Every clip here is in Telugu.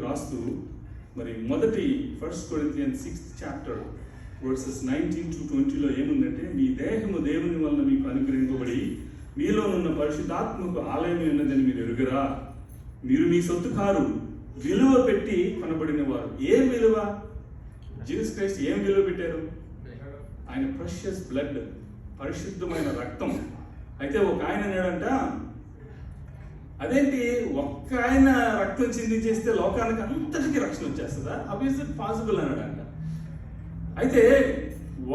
రాస్తూ మరి మొదటి 1 Corinthians 6th chapter verses 19 to 20లో ఏముందంటే, మీ దేహము దేవుని వలన మీకు అనుగ్రహింపబడి మీలోనున్న పరిశుద్ధాత్మకు ఆలయం ఉన్నదని మీరు ఎరుగరా? మీరు మీ సొత్తు కారు, విలువ పెట్టి కొనబడిన వారు. ఏం విలువ? జీసస్ క్రైస్ట్ ఏం విలువ పెట్టారు? ఆయన ప్రెషియస్ బ్లడ్, పరిశుద్ధమైన రక్తం. అయితే ఒక ఆయన అన్నాడంట, అదేంటి ఒక్క ఆయన రక్తం చిందించేస్తే లోకానికి అంతటికీ రక్షణ వచ్చేస్తుందా? హౌ ఇస్ ఇట్ పాసిబుల్ అన్నాడంట. అయితే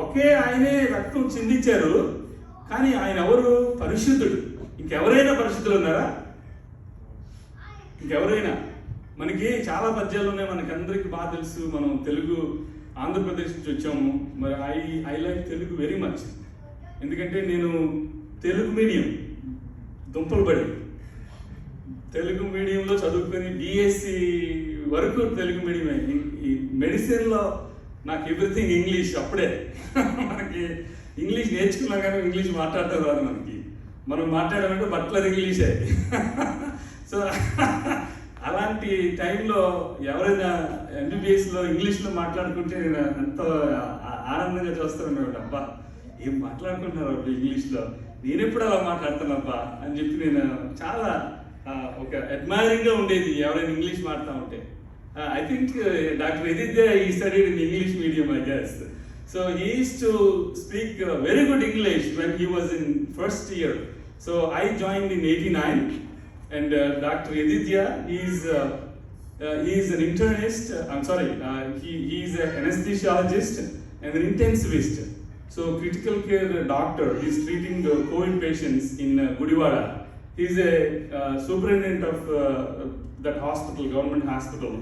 ఒకే ఆయనే రక్తం చిందించారు, కానీ ఆయన ఎవరు? పరిశుద్ధుడు. ఇంకెవరైనా పరిశుద్ధులు ఉన్నారా? ఇంకెవరైనా? మనకి చాలా పద్యాలు ఉన్నాయి, మనకి అందరికీ బాగా తెలుసు. మనం తెలుగు ఆంధ్రప్రదేశ్ నుంచి వచ్చాము. మరి I like Telugu very much. ఎందుకంటే నేను తెలుగు మీడియం దుంపలు పడి తెలుగు మీడియంలో చదువుకొని బిఎస్సి వరకు తెలుగు మీడియమే. ఈ మెడిసిన్లో నాకు ఎవ్రీథింగ్ ఇంగ్లీష్. అప్పుడే మనకి ఇంగ్లీష్ నేర్చుకున్నా కానీ ఇంగ్లీష్ మాట్లాడటం రాదు మనకి. మనం మాట్లాడాలంటే బట్లర్ ఇంగ్లీషే. సో అలాంటి టైంలో ఎవరైనా ఎంబీబీఎస్లో ఇంగ్లీష్లో మాట్లాడుకుంటే నేను ఎంతో ఆనందంగా చూస్తాను. అబ్బా ఏం మాట్లాడుకుంటున్నారు అప్పుడు ఇంగ్లీష్లో, నేను ఎప్పుడు అలా మాట్లాడుతానబ్బా అని చెప్పి నేను చాలా ఒక అడ్మైరింగ్గా ఉండేది ఎవరైనా ఇంగ్లీష్ మాట్లాడుతూ ఉంటే. ఐ థింక్ డాక్టర్ ఎదిద్య ఈ studied in English medium I guess. So he used to speak very good English when he was in first year. So I joined in 89 and Dr. Edithya, he is an internist. He is an anesthesiologist and an intensivist. So critical care doctor. He is treating the COVID patients in Gudivada. He is a superintendent of that hospital, government hospital.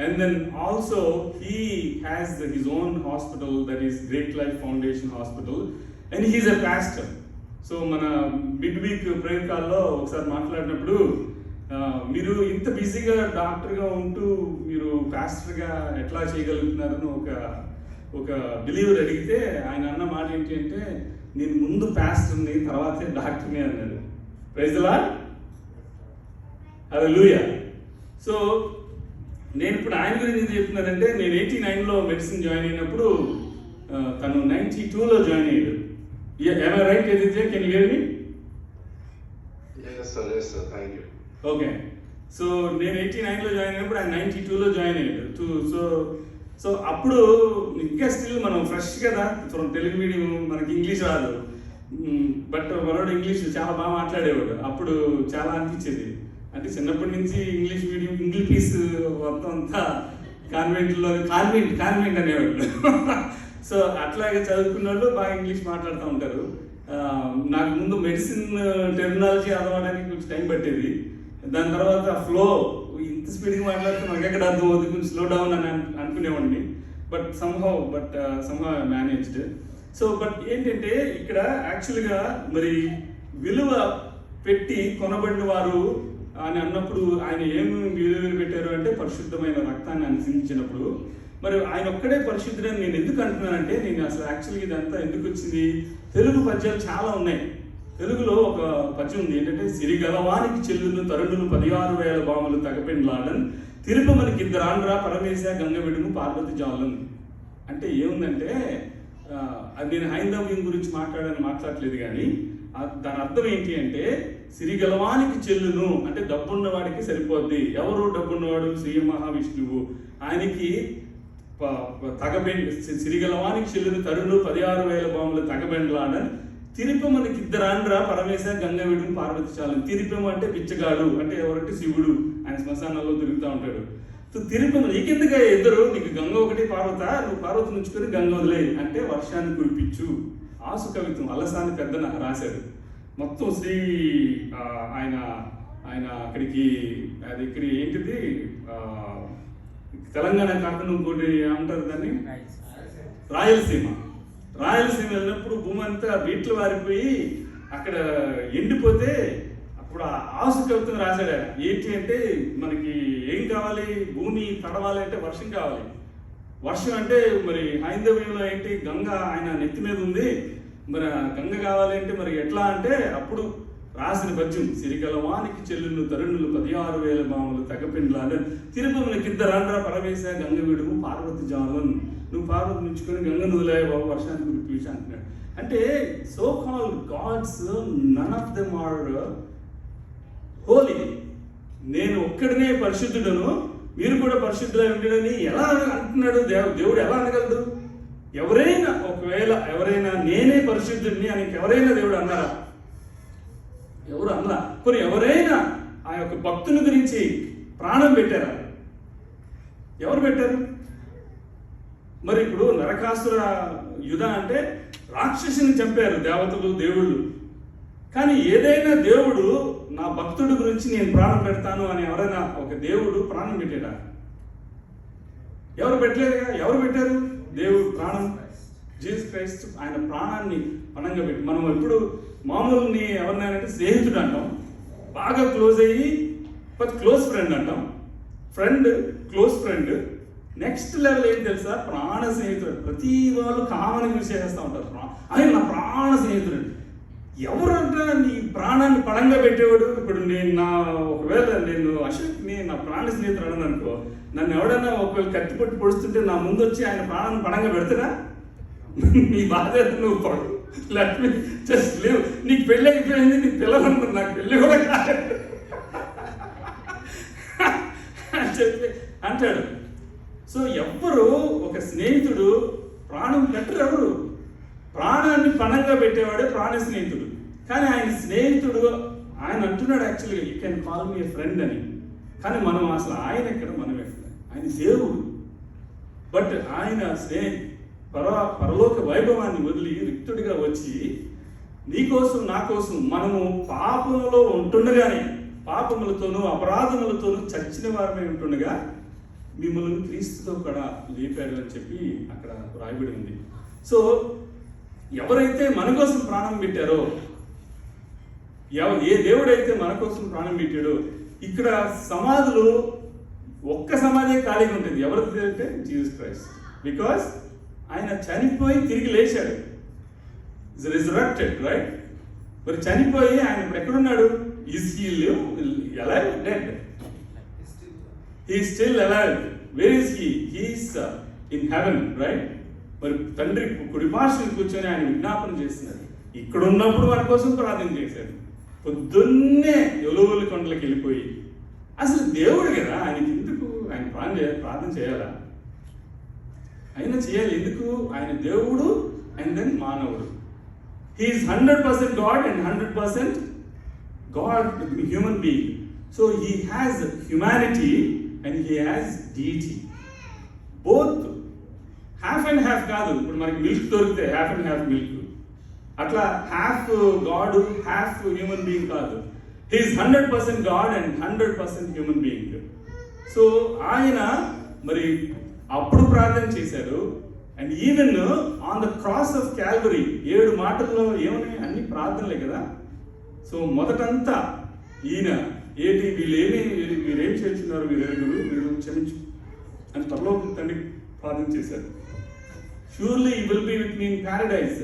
And then also he has his own hospital, that is Great Life Foundation Hospital, and he is a pastor. So మన మిడ్ వీక్ ప్రేయర్ కాల్లో ఒకసారి మాట్లాడినప్పుడు, మీరు ఇంత బిజీగా డాక్టర్గా ఉంటూ మీరు పాస్టర్గా ఎట్లా చేయగలుగుతున్నారని ఒక బిలీవర్ అడిగితే ఆయన అన్న మాట ఏంటి అంటే, నేను ముందు పాస్టర్ని తర్వాతే డాక్టర్ని అన్నాడు. Praise the Lord, hallelujah. So నేను ఇప్పుడు ఆయన గురించి ఏం చెప్తున్నానంటే, నేను 89లో మెడిసిన్ జాయిన్ అయినప్పుడు తను 92లో జాయిన్ అయ్యాడు. Yeah, am I right, Edithya? Can you hear me? Yes, sir. Thank you. Okay. So, నేను 89లో జాయిన్ అయినప్పుడు ఆయన 92లో జాయిన్ అయ్యాడు. సో అప్పుడు ఇంకా స్టిల్ మనం ఫ్రెష్ కదా, ఫ్రమ్ తెలుగు మీడియం, మనకి ఇంగ్లీష్ రాదు. బట్ మనోడు ఇంగ్లీష్ చాలా బాగా మాట్లాడేవాడు. అప్పుడు చాలా అనిపించేది, అంటే చిన్నప్పటి నుంచి ఇంగ్లీష్ మీడియం, ఇంగ్లీష్ పీస్ మొత్తం అంతా కాన్వెంట్లో కాన్వెంట్ అనేవాడు. సో అట్లాగే చదువుకున్న వాళ్ళు బాగా ఇంగ్లీష్ మాట్లాడుతూ ఉంటారు. నాకు ముందు మెడిసిన్ టెర్మినాలజీ అలవాడానికి కొంచెం టైం పట్టేది. దాని తర్వాత ఫ్లో, ఇంత స్పీడ్గా మాట్లాడితే మనకి ఎక్కడ అర్థం అవుతుంది, కొంచెం స్లో డౌన్ అని అనుకునేవాడిని. But somehow managed. So but ఏంటంటే ఇక్కడ యాక్చువల్గా మరి విలువ పెట్టి కొనబడిన వారు అని అన్నప్పుడు ఆయన ఏమి విలువ పెట్టారు అంటే, పరిశుద్ధమైన రక్తాన్ని ఆయన సిందించినప్పుడు. మరి ఆయన ఒక్కడే పరిశుద్ధుడని నేను ఎందుకు అంటున్నానంటే, నేను అసలు యాక్చువల్గా ఇదంతా ఎందుకు వచ్చింది, తెలుగు పద్యాలు చాలా ఉన్నాయి. తెలుగులో ఒక పద్యం ఉంది ఏంటంటే, సిరిగలవానికి చెల్లును తరుణులు 16,000 బాములు తగపెండ్లాడన్ తిరుపమనికి ఇద్దరాండ్రా పరమేశ గంగ విడుము పార్వతి జాలన్. అంటే ఏముందంటే, అది నేను హైందవ్యం గురించి మాట్లాడట్లేదు కానీ దాని అర్థం ఏంటి అంటే, సిరిగలవానికి చెల్లును అంటే డబ్బున్నవాడికి సరిపోద్ది. ఎవరు డబ్బున్నవాడు? శ్రీ మహావిష్ణువు. ఆయనకి సిరిగలవానికి చెల్లును తరుణులు 16,000 బాములు తగబెండ్లాడన్ తిరుపమనికి ఇద్దరాండ్రా పరమేశ గంగ విడుము పార్వతి చాలని. తిరుపమ అంటే బిచ్చగాడు, అంటే ఎవరంటే శివుడు. ఆయన శ్మశానాల్లో తిరుగుతూ ఉంటాడు. సో తిరుపమ నీకెందుగా ఇద్దరు, నీకు గంగ ఒకటి పార్వత, నువ్వు పార్వతి నుంచుకొని గంగ వదిలే అంటే వర్షాన్ని కురిపించు. ఆసు కవిత్వం అల్లసాని పెద్దన రాశాడు. మొత్తం శ్రీ ఆయన అక్కడికి, అది ఇక్కడ ఏంటిది, తెలంగాణ కాకుండా ఇంకోటి ఏమంటారు దాన్ని, రాయలసీమ వెళ్ళినప్పుడు భూమి అంతా బీట్లు వారిపోయి అక్కడ ఎండిపోతే అప్పుడు ఆసు కవిత్వం రాశాడు ఆయన. ఏంటి అంటే, మనకి ఏం కావాలి, భూమి తడవాలి అంటే వర్షం కావాలి. వర్షం అంటే మరి హైందవ్యంలో ఏంటి, గంగ ఆయన నెత్తి మీద ఉంది, మరి గంగ కావాలి అంటే మరి ఎట్లా అంటే, అప్పుడు రాసిన పద్యం సిరికలవానికి చెల్లును తరుణులు 16,000 మామూలు తగపిండ్లాలు తిరుపతిని కిద్దరాండ్ర పరవేశ గంగ విడుము పార్వతి జాలన్ నువ్వు పార్వతి నుంచుకొని గంగ నుదిలే బాబు వర్షానికి కురిపించి అంటున్నాడు. అంటే so called gods none of them are holy. నేను ఒక్కడినే పరిశుద్ధుడను మీరు కూడా పరిశుద్ధులై ఉండడని ఎలా అంటున్నాడు దేవుడు? ఎలా అనగలడు? ఎవరైనా నేనే పరిశుద్ధుడిని అని ఎవరైనా దేవుడు అన్నారా? ఎవరు అన్నా? కొన్ని ఎవరైనా ఆ యొక్క భక్తుని గురించి ప్రాణం పెట్టారా? ఎవరు పెట్టారు? మరి ఇప్పుడు నరకాసుర యుధ అంటే రాక్షసుని చంపారు దేవతలు దేవుళ్ళు. కానీ ఏదైనా దేవుడు నా భక్తుడి గురించి నేను ప్రాణం పెడతాను అని ఎవరైనా ఒక దేవుడు ప్రాణం పెట్టాడా? ఎవరు పెట్టలేదుగా. ఎవరు పెట్టారు? దేవుడు ప్రాణం. జీసస్ క్రైస్ట్ ఆయన ప్రాణాన్ని పణంగా పెట్టి. మనం ఎప్పుడు మామూలుని ఎవరినైనా స్నేహితుడు అంటాం, బాగా క్లోజ్ అయ్యి క్లోజ్ ఫ్రెండ్ అంటాం, friend close friend. Next level ఏంటి తెలుసా? ప్రాణ స్నేహితుడు. ప్రతి వాళ్ళు కామన్ యూజ్ చేస్తూ ఉంటారు, ఆయన నా ప్రాణ స్నేహితుడు. ఎవరంటే నీ ప్రాణాన్ని పణంగా పెట్టేవాడు? ఇప్పుడు ఒకవేళ నేను అశోక్ని నా ప్రాణ స్నేహితుడు అన్నాను అనుకో, నన్ను ఎవడన్నా ఒకవేళ కత్తి పట్టి పొడుస్తుంటే నా ముందు వచ్చి ఆయన ప్రాణాన్ని పణంగా పెడతాడా? నీ బాధ్యత నువ్వు పడు, లెట్ మీ జస్ట్ లివ్. నీకు పెళ్ళి అయిపోయింది, నీ పిల్లలు అంటారు, నాకు పెళ్ళి కూడా కాదు అని చెప్పి అంటాడు. సో ఎవ్వరు ఒక స్నేహితుడు ప్రాణం పెట్టరు. ఎవరు ప్రాణాన్ని పణంగా పెట్టేవాడే ప్రాణ స్నేహితుడు. కానీ ఆయన స్నేహితుడు ఆయన అంటున్నాడు యాక్చువల్గా you can call me A friend అని. కానీ మనం అసలు ఆయన ఎక్కడ, మనం ఎక్కడ? ఆయన దేవుడు. బట్ ఆయన పరలోక వైభవాన్ని వదిలి రిక్తుడిగా వచ్చి నీకోసం నా కోసం మనము పాపములో ఉంటుండగానే, పాపములతోనూ అపరాధములతోనూ చచ్చిన వారమే ఉంటుండగా మిమ్మల్ని క్రీస్తుతో కూడా లేపాడు అని చెప్పి అక్కడ రాయబడి ఉంది. సో ఎవరైతే మన కోసం ప్రాణం పెట్టారో, ఏ దేవుడైతే మన కోసం ప్రాణం పెట్టాడో, ఇక్కడ సమాధులు ఒక్క సమాధే ఖాళీగా ఉంటుంది. ఎవరిది అంటే జీసస్ క్రైస్ట్. బికాస్ ఆయన చనిపోయి తిరిగి లేచాడు, ఇస్ రిజరక్టెడ్, రైట్? మరి చనిపోయి ఆయన ఇప్పుడు ఎక్కడున్నాడు? Is he live alive dead? He still alive. Where is he? He's in heaven, right? మరి తండ్రి కుడిపార్శ్వని కూర్చొని ఆయన విజ్ఞాపన చేస్తున్నారు. ఇక్కడ ఉన్నప్పుడు మన కోసం ప్రార్థన చేశాడు. పొద్దున్నే ఎలువలు కొండలకు వెళ్ళిపోయి, అసలు దేవుడు కదా, ఆయనకి ఎందుకు ఆయన ప్రార్థన చేయాలా? అయినా చేయాలి. ఎందుకు? ఆయన దేవుడు అండ్ దెన్ మానవుడు. He is 100% God and 100% God human being. So he has humanity and he has deity. Both half and half కాదు. ఇప్పుడు మనకి మిల్క్ దొరికితే హాఫ్ అండ్ హాఫ్ మిల్క్, అట్లా half God half human being కాదు. He is 100% God and 100% human being. So ఆయన మరి అప్పుడు ప్రార్థన చేశారు. And even on the cross of Calvary 7 మాటల్లో ఏమని అన్ని ప్రార్థనలే కదా. సో మొదటంతా ఈయన ఏంటి వీరేం చేస్తున్నారు, వీరు క్షమించు అని పరలోక తండ్రి ప్రార్థన చేశారు. Surely you will be with me in paradise.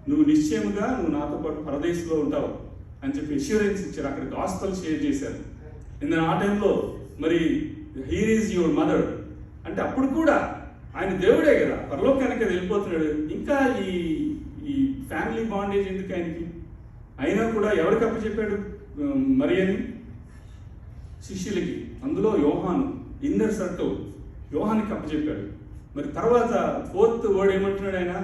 నువ్వు నిశ్చయముగా నువ్వు నాతో పాటు పరదేశంలో ఉంటావు అని చెప్పి అష్యూరెన్స్ ఇచ్చారు. అక్కడ గాస్పెల్ షేర్ చేశారు. ఆ టైంలో మరి హీర్ ఈజ్ యువర్ మదర్ అంటే అప్పుడు కూడా ఆయన దేవుడే కదా, పరలోకానికి వెళ్ళిపోతున్నాడు. ఇంకా ఈ ఫ్యామిలీ బాండేజ్ ఎందుకు ఆయనకి? అయినా కూడా ఎవరికి అప్పచెప్పాడు? మరి అని శిష్యులకి, అందులో యోహాను ఇన్నర్ సర్కిల్ యోహానికి అప్పచెప్పాడు. మరి తర్వాత 4th వర్డ్ ఏమంటున్నాడు ఆయన?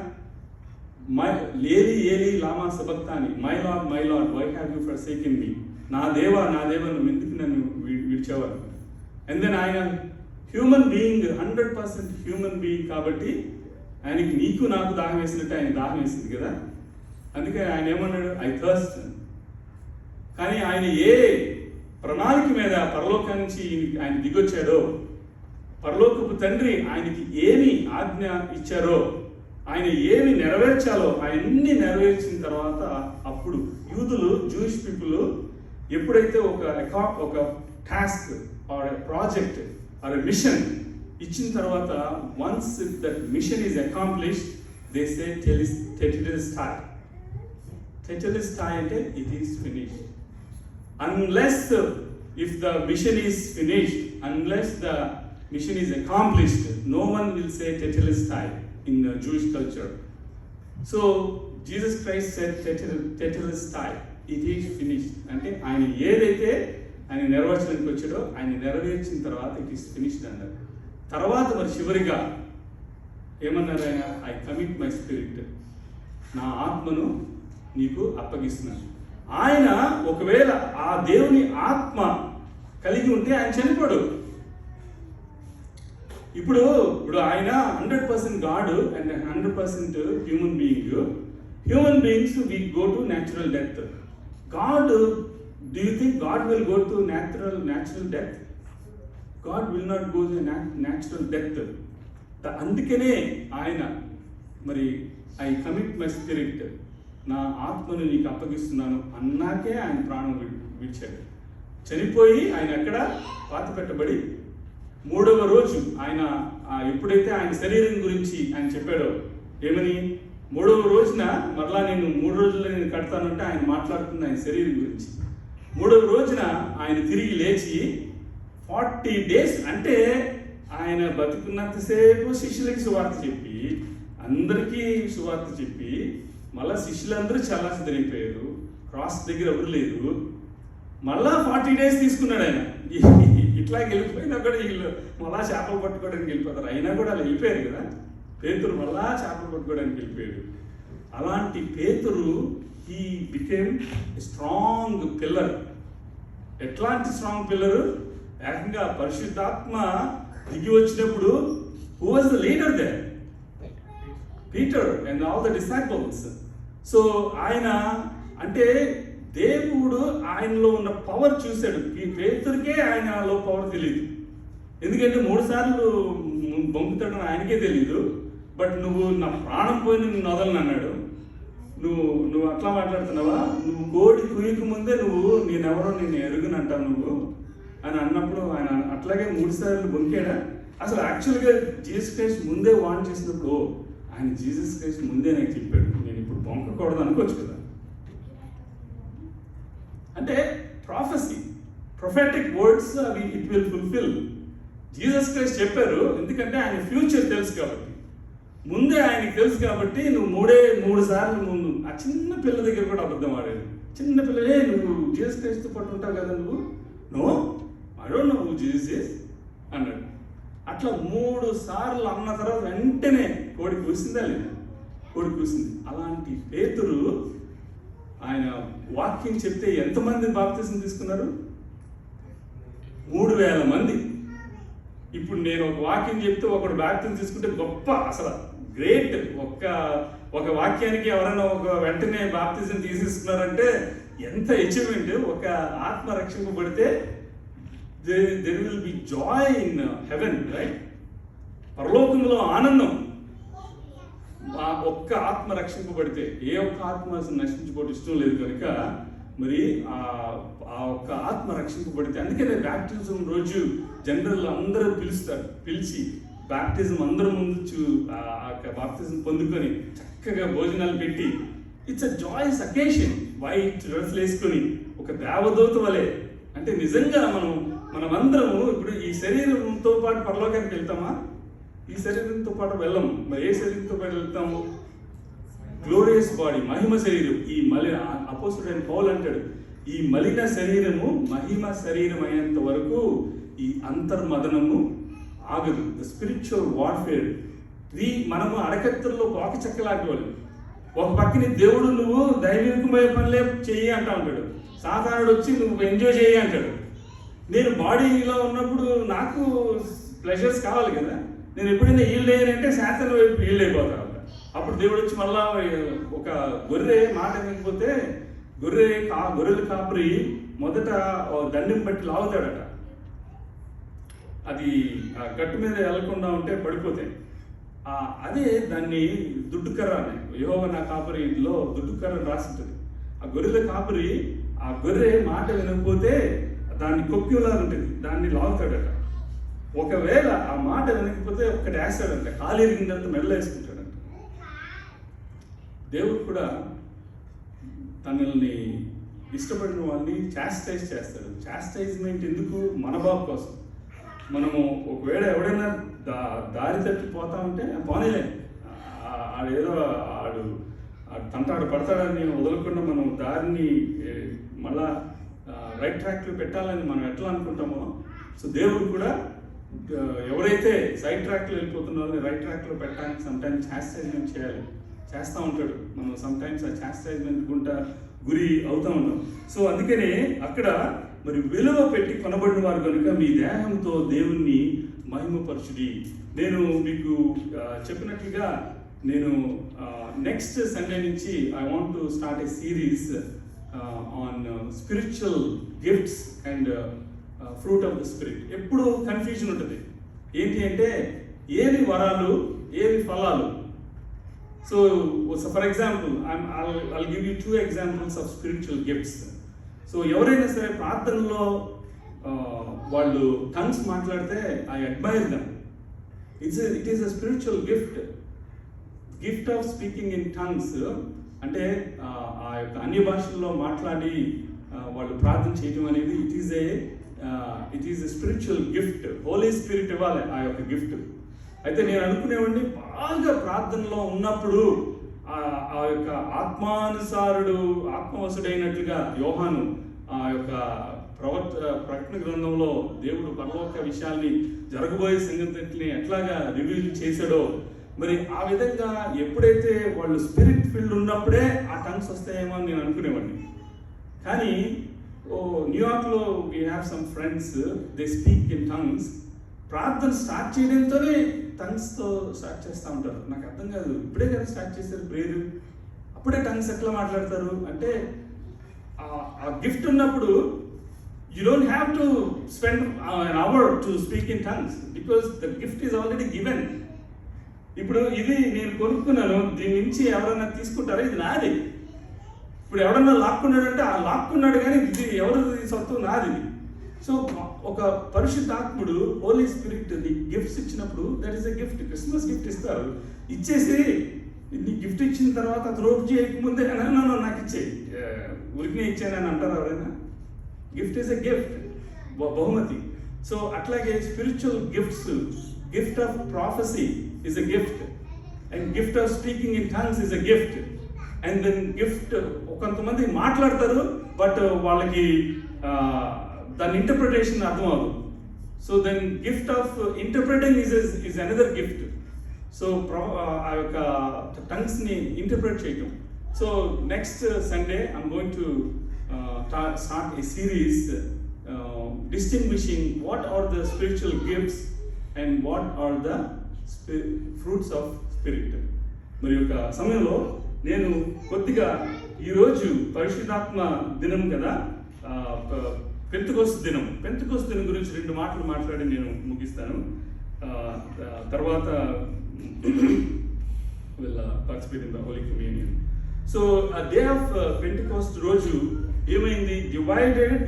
ఏలీ లామా సబక్తాని, my lord why have you forsaken me? నా దేవా నువ్వు ఎందుకు నన్ను విడిచావు? అండ్ దెన్ ఆయన హ్యూమన్ బీయింగ్, 100% హ్యూమన్ బీయింగ్ కాబట్టి ఆయనకి నీకు నాకు దాహం వేసినట్టు ఆయన దాహం వేసింది కదా. అందుకే ఆయన ఏమన్నాడు? I thirst. కానీ ఆయన ఏ ప్రణాళిక మీద పరలోకం నుంచి ఆయన దిగొచ్చాడో, పరలోకపు తండ్రి ఆయనకి ఏమి ఆజ్ఞ ఇచ్చారో, ఆయన ఏమి నెరవేర్చాలో ఆయన్ని నెరవేర్చిన తర్వాత అప్పుడు యూదులు, జూయిష్ పీపుల్ ఎప్పుడైతే ఒక task or a project or a mission ఇచ్చిన తర్వాత, once that mission is accomplished they say టెటెలిస్టాయ్. టెటెలిస్టాయ్ అంటే it is finished. unless if the mission is finished, unless the mission is accomplished, no one will say tetelestai in the Jewish culture. So Jesus Christ said tetelestai, it is finished. అంటే ఆయన ఏదైతే ఆయన నెరవేర్చడానికి వచ్చాడో ఆయన నెరవేర్చిన తర్వాత ఇట్ ఈస్ ఫినిష్డ్ అన్నారు. తర్వాత మరి చివరిగా ఏమన్నారు ఆయన? ఐ కమిట్ మై స్పిరిట్, నా ఆత్మను నీకు అప్పగిస్తున్నాను. ఆయన ఒకవేళ ఆ దేవుని ఆత్మ కలిగి ఉంటే ఆయన చనిపోడు. ఇప్పుడు ఆయన 100% God and 100% human being. Human beings we go to natural death. God, do you think God will go to natural death? God will not go to natural death. అందుకనే ఆయన మరి ఐ కమిట్ మై స్పిరిట్, నా ఆత్మను నీకు అప్పగిస్తున్నాను అన్నాకే ఆయన ప్రాణం విడిచాడు. చనిపోయి ఆయన ఎక్కడ పాతి పెట్టబడి 3వ రోజు ఆయన ఎప్పుడైతే ఆయన శరీరం గురించి ఆయన చెప్పాడో, ఏమని 3వ రోజున మరలా నేను 3 రోజుల్లో నేను కడతానంటే ఆయన మాట్లాడుతుంది ఆయన శరీరం గురించి. 3వ రోజున ఆయన తిరిగి లేచి 40 days, అంటే ఆయన బతుకున్నంతసేపు శిష్యులకి సువార్త చెప్పి, అందరికీ సువార్త చెప్పి, మళ్ళా శిష్యులందరూ చాలా సిద్ధమైపోయారు, క్రాస్ దగ్గర ఎవరు లేదు. మళ్ళా 40 days తీసుకున్నాడు ఆయన. ఇట్లా వెళ్ళిపోయినా కూడా వీళ్ళు మళ్ళా చేపలు పట్టుకోవడానికి వెళ్ళిపోతారు. అయినా కూడా అలా వెళ్ళిపోయారు కదా. పేతురు మళ్ళా చేపలు పట్టుకోవడానికి వెళ్ళిపోయాడు. అలాంటి పేతురు he became a strong pillar. ఎట్లాంటి స్ట్రాంగ్ పిల్లరు? ఏకంగా పరిశుద్ధాత్మ దిగి వచ్చినప్పుడు who was the leader there? Peter and all the disciples. So ఆయన అంటే దేవుడు ఆయనలో ఉన్న పవర్ చూశాడు. ఈ పేతురికే ఆయనలో పవర్ తెలియదు. ఎందుకంటే 3 సార్లు బొంకుతాడని ఆయనకే తెలియదు. బట్ నువ్వు నా ప్రాణం పోయి నిన్ను వదలను అన్నాడు. నువ్వు అట్లా మాట్లాడుతున్నావా? నువ్వు కోడి కుయ్యకు ముందే నువ్వు నేనెవరో నేను ఎరుగుని అంటావు నువ్వు అని అన్నప్పుడు ఆయన అట్లాగే 3 సార్లు బొంకాడా? అసలు యాక్చువల్గా జీసస్ క్రైస్ట్ ముందే వార్న్ చేసినప్పుడు ఆయన జీసస్ క్రైస్ట్ ముందే నాకు చెప్పాడు, నేను ఇప్పుడు బొంకకూడదు అనుకోవచ్చు కదా. అంటే ప్రాఫెసీ, ప్రొఫెటిక్ వర్డ్స్ అవి it will fulfil. Jesus Christ చెప్పారు, ఎందుకంటే ఆయన ఫ్యూచర్ తెలుసు కాబట్టి, ముందే ఆయనకి తెలుసు కాబట్టి. నువ్వు 3 సార్లు ముందు ఆ చిన్న పిల్ల దగ్గర కూడా అబద్ధం ఆడాడు. చిన్న పిల్లలే, నువ్వు జీసస్ క్రైస్ట్తో పాటు ఉంటావు కదా నువ్వు, no I don't know who Jesus is అన్నాడు. అట్లా 3 సార్లు అన్న తర్వాత వెంటనే కోడి కూసిందా లేదా? కోడి కూసింది. అలాంటి పేతురు ఆయన వాక్యం చెప్తే ఎంతమంది బాప్తిసం తీసుకున్నారు? 3000 మంది. ఇప్పుడు నేను ఒక వాక్యం చెప్తే ఒకడు బాప్తిసం తీసుకుంటే గొప్ప, అసలు గ్రేట్. ఒక వాక్యానికి ఎవరైనా ఒక వెంటనే బాప్తిజం తీసేసుకున్నారంటే ఎంత అచీవ్మెంట్. ఒక ఆత్మ రక్షింపబడితే there will be joy in heaven, right? పరలోకంలో ఆనందం. ఆ ఒక్క ఆత్మ రక్షింపబడితే, ఏ ఒక్క ఆత్మ నశించుకోవడం ఇష్టం లేదు కనుక మరి ఆ ఒక్క ఆత్మ రక్షింపబడితే, అందుకనే బ్యాప్టిజం రోజు జనరల్ అందరూ పిలిచి బ్యాప్టిజం అందరూ ముందు బాప్టిజం పొందుకొని చక్కగా భోజనాలు పెట్టి, it's a Joyce occasion. White డ్రెస్లు వేసుకొని ఒక దేవదూత వలె. అంటే నిజంగా మనమందరము ఇప్పుడు ఈ శరీరంతో పాటు పరలోకానికి వెళ్తామా? ఈ శరీరంతో పాటు వెళ్ళము. మరి ఏ శరీరంతో పాటు వెళ్తాము? గ్లోరియస్ బాడీ, మహిమ శరీరం. ఈ అపోస్తుడైన పౌలు అంటాడు, ఈ మలిన శరీరము మహిమ శరీరం అయ్యేంత వరకు ఈ అంతర్మదనము ఆగదు. The spiritual warfare. మనము అడకత్తల్లో ఒక చెక్కలాంటి వాళ్ళు. ఒక పక్కని దేవుడు నువ్వు దైవికమైన పనులే చెయ్యి అంటా ఉంటాడు, సాధారణుడు వచ్చి నువ్వు ఎంజాయ్ చేయి అంటాడు. నేను బాడీలో ఉన్నప్పుడు నాకు ప్లెజర్స్ కావాలి కదా. నేను ఎప్పుడైనా ఈల్డ్ అయ్యానంటే శాతం వైపు ఈల్డ్ అయిపోతాను. అప్పుడు దేవుడు వచ్చి మళ్ళా ఒక గొర్రె మాట వినకపోతే గొర్రెలు కాపరి మొదట దండం బట్టి లాగుతాడట. అది గట్టు మీద వెళ్లకుండా ఉంటే పడిపోతాయి. అదే దాన్ని దుడ్డుకర్ర అని, యెహోవా నా కాపరిలో దుడ్డుకర్ర రాసి ఉంటుంది. ఆ గొర్రెల కాపరి ఆ గొర్రె మాట వినకపోతే దాన్ని కొక్కిలా ఉంటుంది, దాన్ని లాగుతాడట. ఒకవేళ ఆ మాట వినకపోతే ఒక్కటి వేస్తాడంట, కాలు ఎరిగిందంత మెల్ల వేసుకుంటాడంట. దేవుడు కూడా తనల్ని ఇష్టపడిన వాళ్ళని చాస్టైజ్ చేస్తాడు. చాస్టైజ్మెంట్ ఎందుకు? మన బాబు కోసం. మనము ఒకవేళ ఎవడైనా దారి తప్పిపోతా ఉంటే పోనేలేదు, ఆడేదో ఆడు తంటాడు పడతాడని వదలకుండా మనం దారిని మళ్ళా రైట్ ట్రాక్లో పెట్టాలని మనం ఎట్లా అనుకుంటామో, సో దేవుడు కూడా ఎవరైతే సైడ్ ట్రాక్లో వెళ్ళిపోతున్నారో రైట్ ట్రాక్లో పెట్టడానికి సమ్టైమ్స్ చాస్టైజ్మెంట్ చేస్తూ ఉంటాడు. మనం సమ్టైమ్స్ ఆ చాస్టైజ్మెంట్ గురి అవుతూ ఉంటాం. సో అందుకనే అక్కడ మరి విలువ పెట్టి కొనబడిన వారు కనుక మీ దేహంతో దేవుణ్ణి మహిమపరచుడి. నేను మీకు చెప్పినట్లుగా నేను నెక్స్ట్ సండే నుంచి I want to start a series on spiritual gifts and fruit of the spirit. ఎప్పుడు కన్ఫ్యూజన్ ఉంటుంది, ఏంటి అంటే ఏవి వరాలు ఏవి ఫలాలు. So for example I'll give you 2 examples of spiritual gifts. So ఎవరైనా సరే ప్రార్థనలో వాళ్ళు టంగ్స్ మాట్లాడితే I admire them. It is a spiritual gift of speaking in tongues. అంటే ఆ యొక్క అన్య భాషల్లో మాట్లాడి వాళ్ళు ప్రార్థన చేయడం అనేది it is a spiritual gift. Holy Spirit ఇవ్వాలి ఆ యొక్క గిఫ్ట్. అయితే నేను అనుకునేవాడిని, బాగా ప్రార్థనలో ఉన్నప్పుడు ఆ యొక్క ఆత్మవశుడైనట్లుగా యోహాను ఆ యొక్క ప్రకటన గ్రంథంలో దేవుడు పరలోక విషయాల్ని జరగబోయే సంగతిని ఎట్లాగా రివీల్ చేశాడో, మరి ఆ విధంగా ఎప్పుడైతే వాళ్ళు స్పిరిట్ ఫీల్డ్ ఉన్నప్పుడే ఆ టంగ్స్ వస్తాయేమో అని నేను అనుకునేవాడిని. కానీ న్యూయార్క్లో we have some friends, they speak in tongues. ప్రార్థన స్టార్ట్ చేయడంతోనే టంగ్స్తో స్టార్ట్ చేస్తూ ఉంటారు. నాకు అర్థం కాదు, ఇప్పుడే కదా స్టార్ట్ చేశారు ప్రేయర్, అప్పుడే టంగ్స్ ఎట్లా మాట్లాడతారు అంటే, ఆ గిఫ్ట్ ఉన్నప్పుడు you don't have to spend an hour to speak in tongues because the gift is already given. ఇప్పుడు ఇది నేను కొనుక్కున్నాను, దీని నుంచి ఎవరైనా తీసుకుంటారా? ఇది నాది. ఇప్పుడు ఎవడన్నా లాక్కున్నాడంటే ఆ లాక్కున్నాడు, కానీ ఇది ఎవరిది సొత్తు? నాది. సో ఒక పరిశుద్ధాత్ముడు హోలీ స్పిరిట్ ని గిఫ్ట్స్ ఇచ్చినప్పుడు that is a gift. Christmas gift ఇస్తారు, ఇచ్చేసి నీ గిఫ్ట్ ఇచ్చిన తర్వాత త్రోట్ చేయకముందే నాకు ఇచ్చేయి, ఉరికినే ఇచ్చానని అంటారు ఎవరైనా? గిఫ్ట్ ఈస్ ఎ గిఫ్ట్, బహుమతి. సో అట్లాగే spiritual gifts, gift of prophecy is a gift, and gift of speaking in tongues is a gift. And then gift, కొంతమంది మాట్లాడతారు బట్ వాళ్ళకి దాని ఇంటర్ప్రిటేషన్ అర్థం అవ్వదు. So then gift of interpreting is another gift. So ఆ యొక్క టంగ్స్ని ఇంటర్ప్రిట్ చేయటం. So next Sunday I'm going to start a series distinguishing what are the spiritual gifts and what are the fruits of spirit. మరి యొక్క సమయంలో నేను కొద్దిగా ఈరోజు పరిశుద్ధాత్మ దినం కదా, పెంతెకోస్తు దినం గురించి 2 మాటలు మాట్లాడి నేను ముగిస్తాను. తర్వాత participate in the Holi communion. So day of Pentecost రోజు ఏమైంది? డివైడెడ్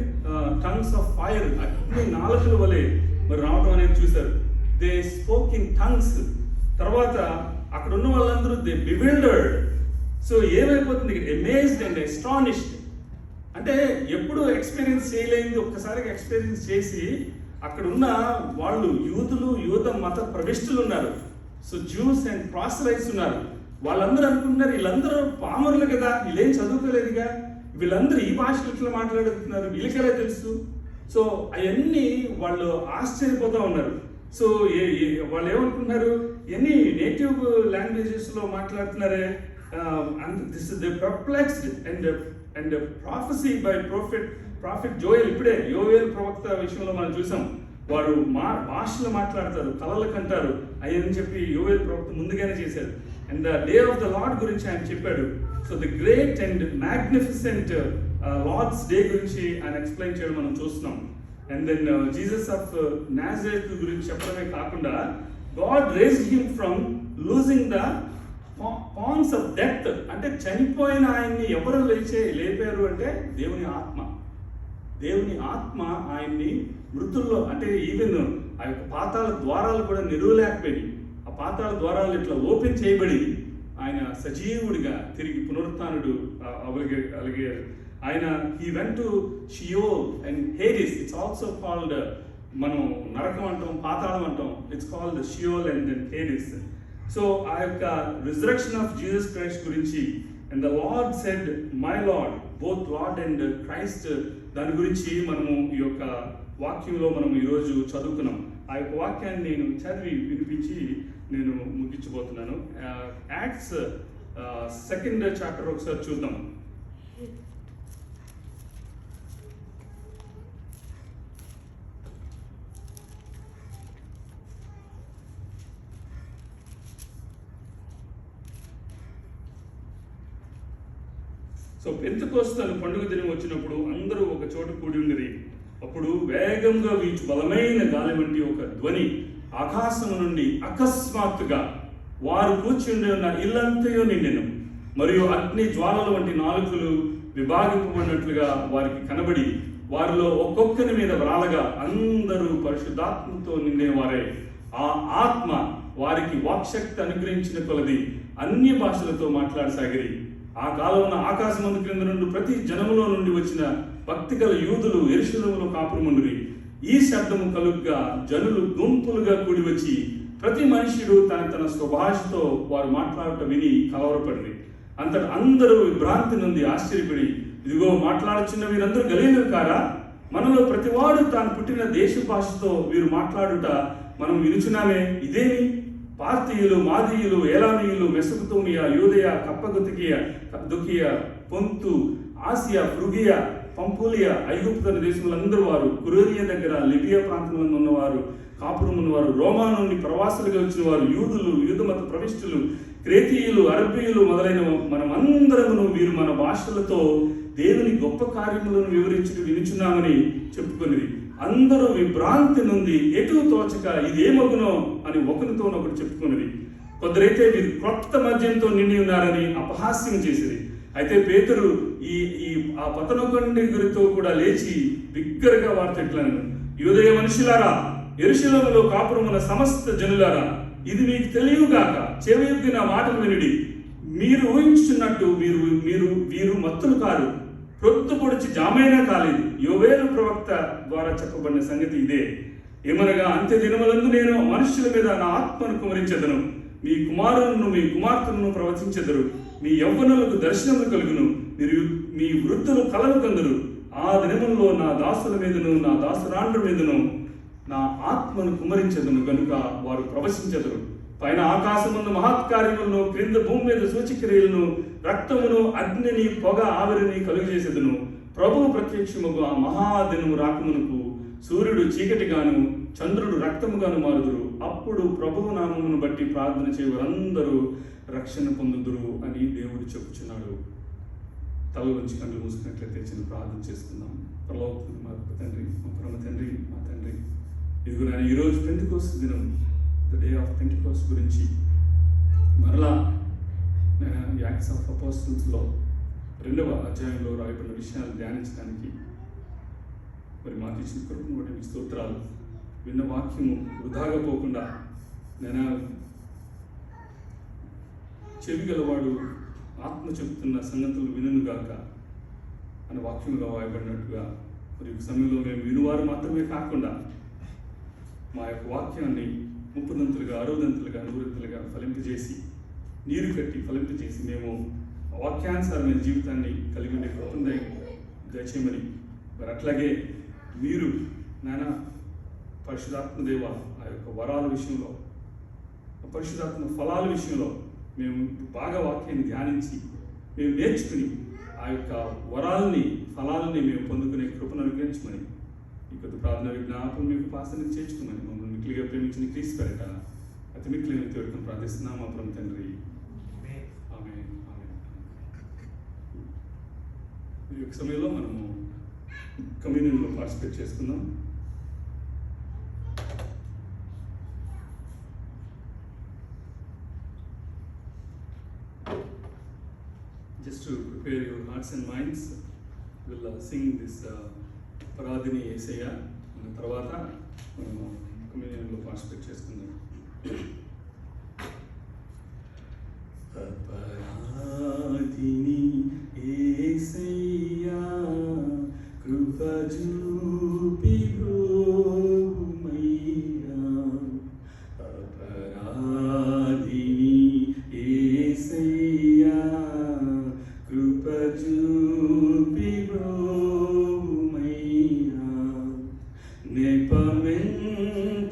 టంగ్స్ ఆఫ్ ఫైర్, అగ్ని నాలుకల వలె మరి రావడం అనేది చూశారు. They spoke in tongues. తర్వాత అక్కడ ఉన్న వాళ్ళందరూ దే బివిల్డర్డ్. సో ఏమైపోతుంది? Amazed and astonished. అంటే ఎప్పుడు ఎక్స్పీరియన్స్ చేయలేనిది ఒక్కసారిగా ఎక్స్పీరియన్స్ చేసి, అక్కడ ఉన్న వాళ్ళు యూద మత ప్రవిష్టులు ఉన్నారు. సో జ్యూస్ అండ్ ప్రాసరైట్స్ ఉన్నారు. వాళ్ళందరూ అనుకుంటున్నారు వీళ్ళందరూ పామరులు కదా, వీళ్ళేం చదువుకోలేదుగా, వీళ్ళందరూ ఈ భాషలు ఇట్లా మాట్లాడుతున్నారు, వీళ్ళకెలా తెలుసు? సో అవన్నీ వాళ్ళు ఆశ్చర్యపోతూ ఉన్నారు. సో వాళ్ళు ఏమనుకుంటున్నారు? ఎన్ని నేటివ్ లాంగ్వేజెస్లో మాట్లాడుతున్నారే, this is the perplexed and prophecy by prophet Joel. ఇప్పుడే యోవేల్ ప్రవక్త విషయంలో మనం చూసాం, వారు భాషలు మాట్లాడతారు, కలలు కంటారు అని చెప్పి యోవేల్ ప్రవక్త ముందుగానే చేశారు. And the day of the Lord గురించి ఆయన చెప్పాడు. So the great and magnificent Lord's day గురించి ఆయన ఎక్స్ప్లెయిన్ చేయడం మనం చూస్తున్నాం. And then Jesus of Nazareth గురించి చెప్పడమే కాకుండా, God raised him from loosing the pains of death. అంటే చనిపోయిన ఆయన్ని ఎవరు లేపారు అంటే దేవుని ఆత్మ ఆయన్ని మృతుల్లో, అంటే ఈవెన్ ఆ యొక్క పాతాళ ద్వారాలు కూడా నిలువలేకపోయి, ఆ పాతాళ ద్వారాలు ఇట్లా ఓపెన్ చేయబడి ఆయన సజీవుడిగా తిరిగి పునరుత్థానుడు అలాగే ఆయన he went to Sheol and Hades. It's also called, మనం నరకం అంటాం, పాతాళం అంటాం. It's called Sheol and Hades. So ఆ యొక్క రిజరక్షన్ ఆఫ్ జీసస్ క్రైస్ట్ గురించి, and the lord said my lord, both lord and Christ, దాని గురించి మనము ఈ యొక్క వాక్యంలో మనం ఈరోజు చదువుకున్నాం. ఆ యొక్క వాక్యాన్ని నేను చదివి వినిపించి నేను ముగించబోతున్నాను. యాక్ట్స్ 2nd చాప్టర్ ఒకసారి చూద్దాం. సో పెంతెకోస్తు పండుగ దినం వచ్చినప్పుడు అందరూ ఒక చోట కూడి ఉండిరి. అప్పుడు వేగంగా వీచు బలమైన గాలి వంటి ఒక ధ్వని ఆకాశము నుండి అకస్మాత్తుగా వారు కూర్చుండి ఉన్న ఇల్లంతయో నిండెను. మరియు అగ్ని జ్వాలల వంటి నాలుకలు విభాగింపబడినట్లుగా వారికి కనబడి, వారిలో ఒక్కొక్కరి మీద వ్రాలగా అందరూ పరిశుద్ధాత్మతో నిండినవారే. ఆ ఆత్మ వారికి వాక్శక్తి అనుగ్రహించిన కొలది అన్య భాషలతో మాట్లాడసాగిరి. ఆ కాలంలో ఆకాశమందు క్రింద నుండి ప్రతి జనములో నుండి వచ్చిన భక్తి గల యూదులు యెరూషలేములో కాపురముండిరి. ఈ శబ్దము కలుగ్గా జనులు గుంపులుగా కూడి వచ్చి ప్రతి మనుష్యుడు తన స్వభాషతో వారు మాట్లాడటం విని కలవరపడిరి. అంతట అందరూ విభ్రాంతి నుండి ఆశ్చర్యపడి, ఇదిగో మాట్లాడుచున్న వీరందరూ గలీలులు కారా? మనలో ప్రతివాడు తాను పుట్టిన దేశ భాషతో వీరు మాట్లాడుట మనం వినుచున్నామే. ఇదేమి? పార్థీయులు, మాదీయులు, ఏలామీయులు, మెసొపొతేమియా, యూదయ, కప్పదొకియ, పొంతు, ఆసియా, ఫ్రుగియా, పంపులియా, ఐగుప్తు దేశములందరూ వారు, కురేనియా దగ్గర లిబియా ప్రాంతంలో ఉన్నవారు, కాపురం ఉన్నవారు, రోమా నుండి ప్రవాసులుగా వచ్చిన వారు, యూదులు, యూదమత ప్రవిష్టులు, క్రేతీయులు, అరబీయులు మొదలైన మనమందరమును వీరు మన భాషలతో దేవుని గొప్ప కార్యములను వివరించి వినుచున్నామని చెప్పుకొనిది. అందరూ విభ్రాంతి నుండి ఎటు తోచక ఇదేమగునో అని ఒకరితోనొకరు చెప్పుకున్నది. కొందరైతే వీరు క్రొత్త మద్యంతో నిండి ఉన్నారని అపహాస్యం చేసిరి. అయితే పేతురు ఆ పతనకొండి గురితో కూడా లేచి బిగ్గరగా వార్తెట్లను, యూదయ మనుషులారా, యెరూషలేములో కాపురమున్న సమస్త జనులారా, ఇది మీకు తెలియగాక చెవియొగ్గి నా మాటలు వినుడి. మీరు ఊహించుచున్నట్టు వీరు మత్తులు కారు, ప్రొద్దు పొడిచి జామైనా కాలేదు. యోవేలు ప్రవక్త ద్వారా చెప్పబడిన సంగతి ఇదే. ఏమనగా, అంత్య దినములందు నేను మనుష్యుల మీద నా ఆత్మను కుమరించెదను. మీ కుమారులను మీ కుమార్తెలను ప్రవచించెదరు. మీ యవ్వనులకు దర్శనములు కలుగును. మీ వృద్ధులు కలలు కందురు. ఆ దినములలో నా దాసుల మీదను నా దాసురాండ్ర మీదను నా ఆత్మను కుమరించెదను గనుక వారు ప్రవచించెదరు. పైన ఆకాశముందు మహత్కార్యములను, క్రింద భూమి మీద సూచక్రియలను, రక్తమును, అగ్నిని, పొగ, ఆవిరిని కలుగజేసేదను. ప్రభువు ప్రత్యక్షముగు ఆ మహాదినము రాకమునకు సూర్యుడు చీకటిగాను చంద్రుడు రక్తముగాను మారుదురు. అప్పుడు ప్రభువు నామమును బట్టి ప్రార్థన చేయవారందరూ రక్షణ పొందుదురు అని దేవుడు చెప్పుచున్నాడు. తల నుంచి కళ్ళు మూసుకున్నట్లయితే చిన్న ప్రార్థన చేసుకుందాం. పరలోకపు మా తండ్రి, మా పరమ తండ్రి, మా తండ్రి, ఇదిగో నేను ఈరోజు పెంతెకోస్తు దినం, ద డే ఆఫ్ పెంటెకోస్ట్ గురించి మరలా నేను యాక్ట్స్ ఆఫ్ అపోస్టల్స్లో 2వ అధ్యాయంలో రాయబడిన విషయాలు ధ్యానించడానికి మరి మాకు ఇచ్చిన కృపను బట్టి మీకు స్తోత్రాలు. విన్న వాక్యము వృధాగా పోకుండా, నేను చెవి గలవాడు ఆత్మ చెబుతున్న సంగతులు వినుగాక అనే వాక్యంగా వాయబడినట్టుగా మరి సమయంలో మేము వినువారు మాత్రమే కాకుండా మా యొక్క వాక్యాన్ని 30దంతులుగా, 60దంతులుగా, 100దంతులుగా ఫలింపజేసి, నీరు కట్టి ఫలింపజేసి మేము వాక్యానుసారమైన జీవితాన్ని కలిగి ఉండే కృపను దయచేయమని, మరి అట్లాగే మీరు నాయన పరిశుద్ధాత్మదేవ ఆ యొక్క వరాల విషయంలో, పరిశుద్ధాత్మ ఫలాల విషయంలో మేము బాగా వాక్యాన్ని ధ్యానించి మేము నేర్చుకుని ఆ యొక్క వరాలని, ఫలాలని మేము పొందుకునే కృపను అనుగ్రహించమని, ఈ కొద్ది ప్రార్థన విజ్ఞాపన మీకు పాసని చేర్చుకున్నాను. మమ్మల్ని మిక్కిలిగా ప్రేమించిన క్రీస్తు పేరిట అతి మిక్కిలిన తోడుకుని ప్రార్థిస్తున్నాం మా పరమ తండ్రి. ఆమేన్. ఈ యొక్క సమయంలో మనము కమ్యూనియన్లో పార్టిసిపేట్ చేసుకుందాం. Just to prepare your hearts and minds, we'll sing this Paradini Yesaya. తర్వాత మనము కమ్యూనియన్లో పార్టిసిపేట్ చేసుకుందాం. పరాధిని యేసయ్యా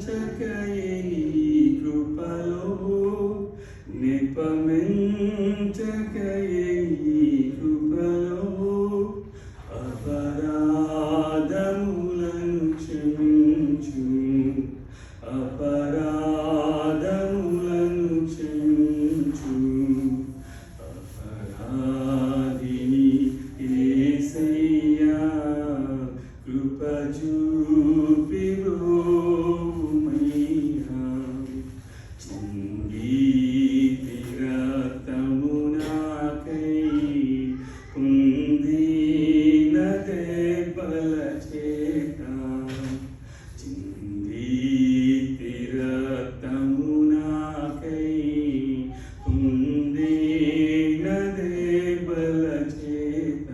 నీ కృపలో నిపమించకయే నీ కృపలో అపరాధములను క్షమించు అపరాధములను క్షమించు అపరాధిని యేసయ్యా కృప చూపి బ్రోవుమయ్యా చింగీతి రక్తము నాకై కుందిన దెబ్బల చేత చింగీతి రక్తము నాకై కుందిన దెబ్బల చేత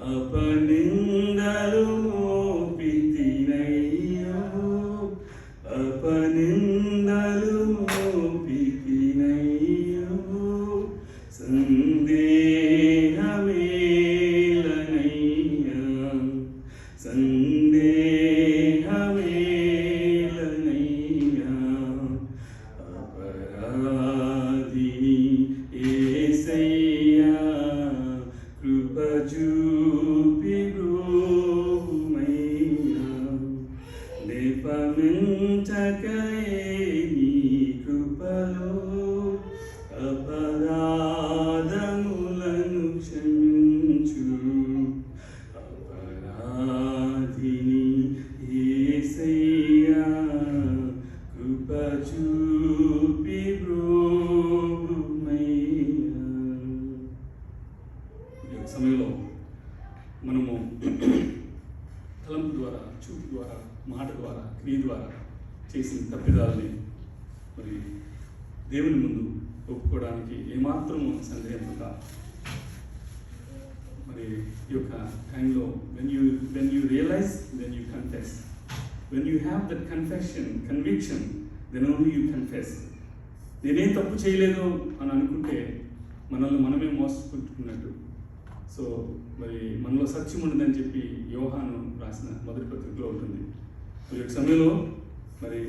అపనిందలు మోపితినయ్యో అపనిందలు మోపితినయ్యో సందేహమేలనయ్యా సందేహమేలనయ్యా అపరాధిని యేసయ్యా కృప చూపి బ్రోవుమయ్యా నిపమించకయే నీ కృపలో అపరాధములను క్షమించు అపరాధిని యేసయ్యా కృప చూపి బ్రోవుమయ్యా. ఈ యొక్క సమయంలో మనము తలంపు ద్వారా, చూపు ద్వారా, మాట ద్వారా, క్రియ ద్వారా చేసిన తప్పిదాలని మరి దేవుని ముందు ఒప్పుకోవడానికి ఏమాత్రం సందేహం కాదు. మరి ఈ యొక్క టైంలో when you realize, then you confess. When you have that conviction, then only you confess. నేనేం తప్పు చేయలేదు అని అనుకుంటే మనల్ని మనమే మోసపుచ్చుకున్నట్టు. సో మరి మనలో సత్యం ఉండదని చెప్పి యోహాను రాసిన మొదటి పత్రికలో ఉంటుంది. ఈ యొక్క సమయంలో మరి